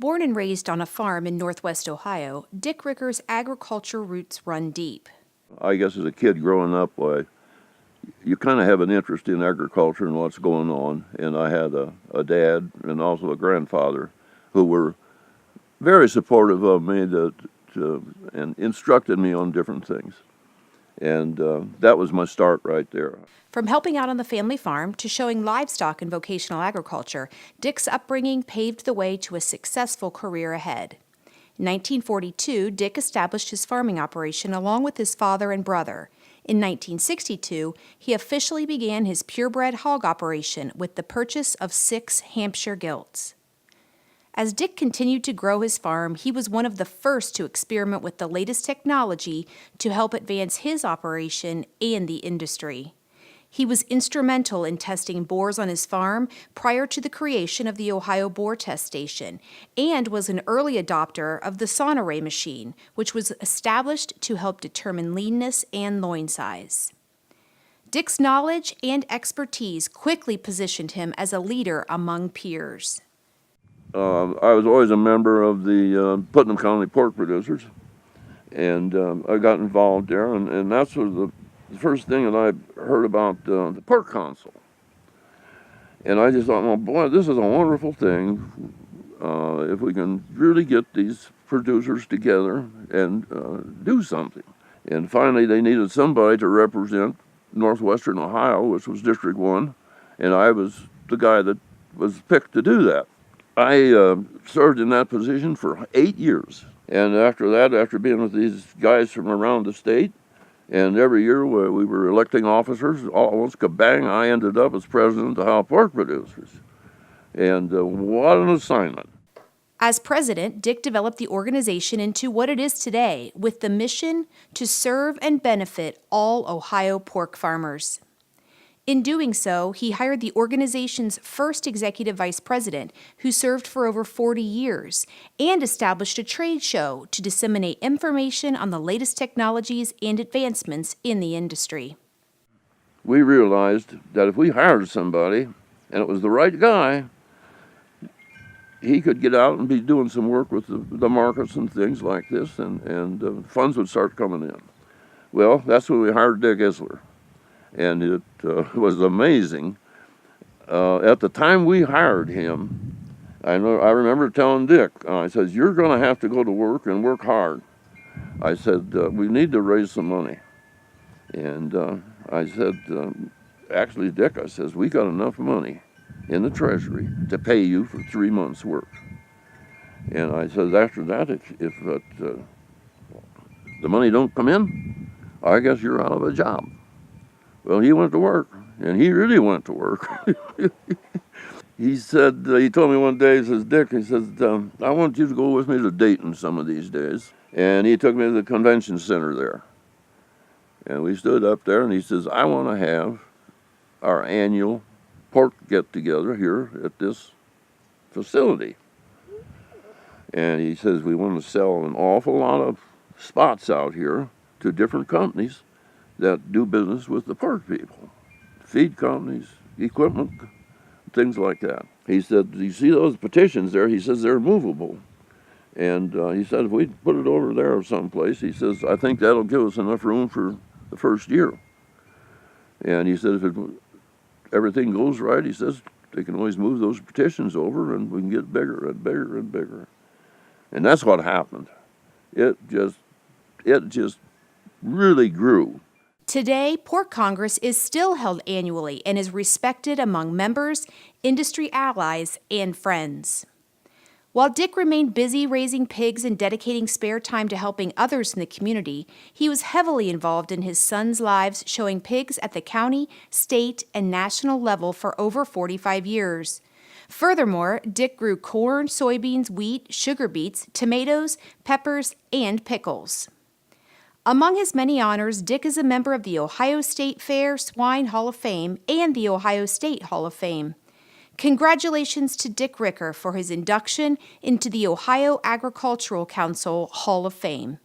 Born and raised on a farm in northwest Ohio, Dick Ricker's agriculture roots run deep. I guess as a kid growing up, you kind of have an interest in agriculture and what's going on. And I had a dad and also a grandfather who were very supportive of me and instructed me on different things. And that was my start right there. From helping out on the family farm to showing livestock and vocational agriculture, Dick's upbringing paved the way to a successful career ahead. In 1942, Dick established his farming operation along with his father and brother. In 1962, he officially began his purebred hog operation with the purchase of 6 Hampshire gilts. As Dick continued to grow his farm, he was one of the first to experiment with the latest technology to help advance his operation and the industry. He was instrumental in testing bores on his farm prior to the creation of the Ohio Boar Test Station, and was an early adopter of the Sonoray machine, which was established to help determine leanness and loin size. Dick's knowledge and expertise quickly positioned him as a leader among peers. I was always a member of the Putnam County pork producers, and I got involved there, and that's the first thing that I heard about the pork council. And I just thought, well, boy, this is a wonderful thing if we can really get these producers together and do something. And finally, they needed somebody to represent northwestern Ohio, which was District 1, and I was the guy that was picked to do that. I served in that position for 8 years. And after that, after being with these guys from around the state, and every year we were electing officers, almost kabang, I ended up as president of the Ohio Pork Producers. And what an assignment. As president, Dick developed the organization into what it is today, with the mission to serve and benefit all Ohio pork farmers. In doing so, he hired the organization's first executive vice president, who served for over 40 years, and established a trade show to disseminate information on the latest technologies and advancements in the industry. We realized that if we hired somebody, and it was the right guy, he could get out and be doing some work with the markets and things like this, and funds would start coming in. Well, that's when we hired Dick Isler. And it was amazing. At the time we hired him, I remember telling Dick, I said, you're going to have to go to work and work hard. I said, we need to raise some money. And I said, actually, Dick, I says, we got enough money in the treasury to pay you for 3 months' work. And I said, after that, if the money don't come in, I guess you're out of a job. Well, he went to work, and he really went to work. He said, he told me one day, he says, Dick, he says, I want you to go with me to Dayton some of these days. And he took me to the convention center there. And we stood up there, and he says, I want to have our annual pork get-together here at this facility. And he says, we want to sell an awful lot of spots out here to different companies that do business with the pork people, feed companies, equipment, things like that. He said, you see those petitions there? He says, they're movable. And he said, if we put it over there or someplace, he says, I think that'll give us enough room for the first year. And he said, if everything goes right, he says, they can always move those petitions over and we can get bigger and bigger and bigger. And that's what happened. It just really grew. Today, Pork Congress is still held annually and is respected among members, industry allies, and friends. While Dick remained busy raising pigs and dedicating spare time to helping others in the community, he was heavily involved in his sons' lives, showing pigs at the county, state, and national level for over 45 years. Furthermore, Dick grew corn, soybeans, wheat, sugar beets, tomatoes, peppers, and pickles. Among his many honors, Dick is a member of the Ohio State Fair Swine Hall of Fame and the Ohio State Hall of Fame. Congratulations to Dick Ricker for his induction into the Ohio Agricultural Council Hall of Fame.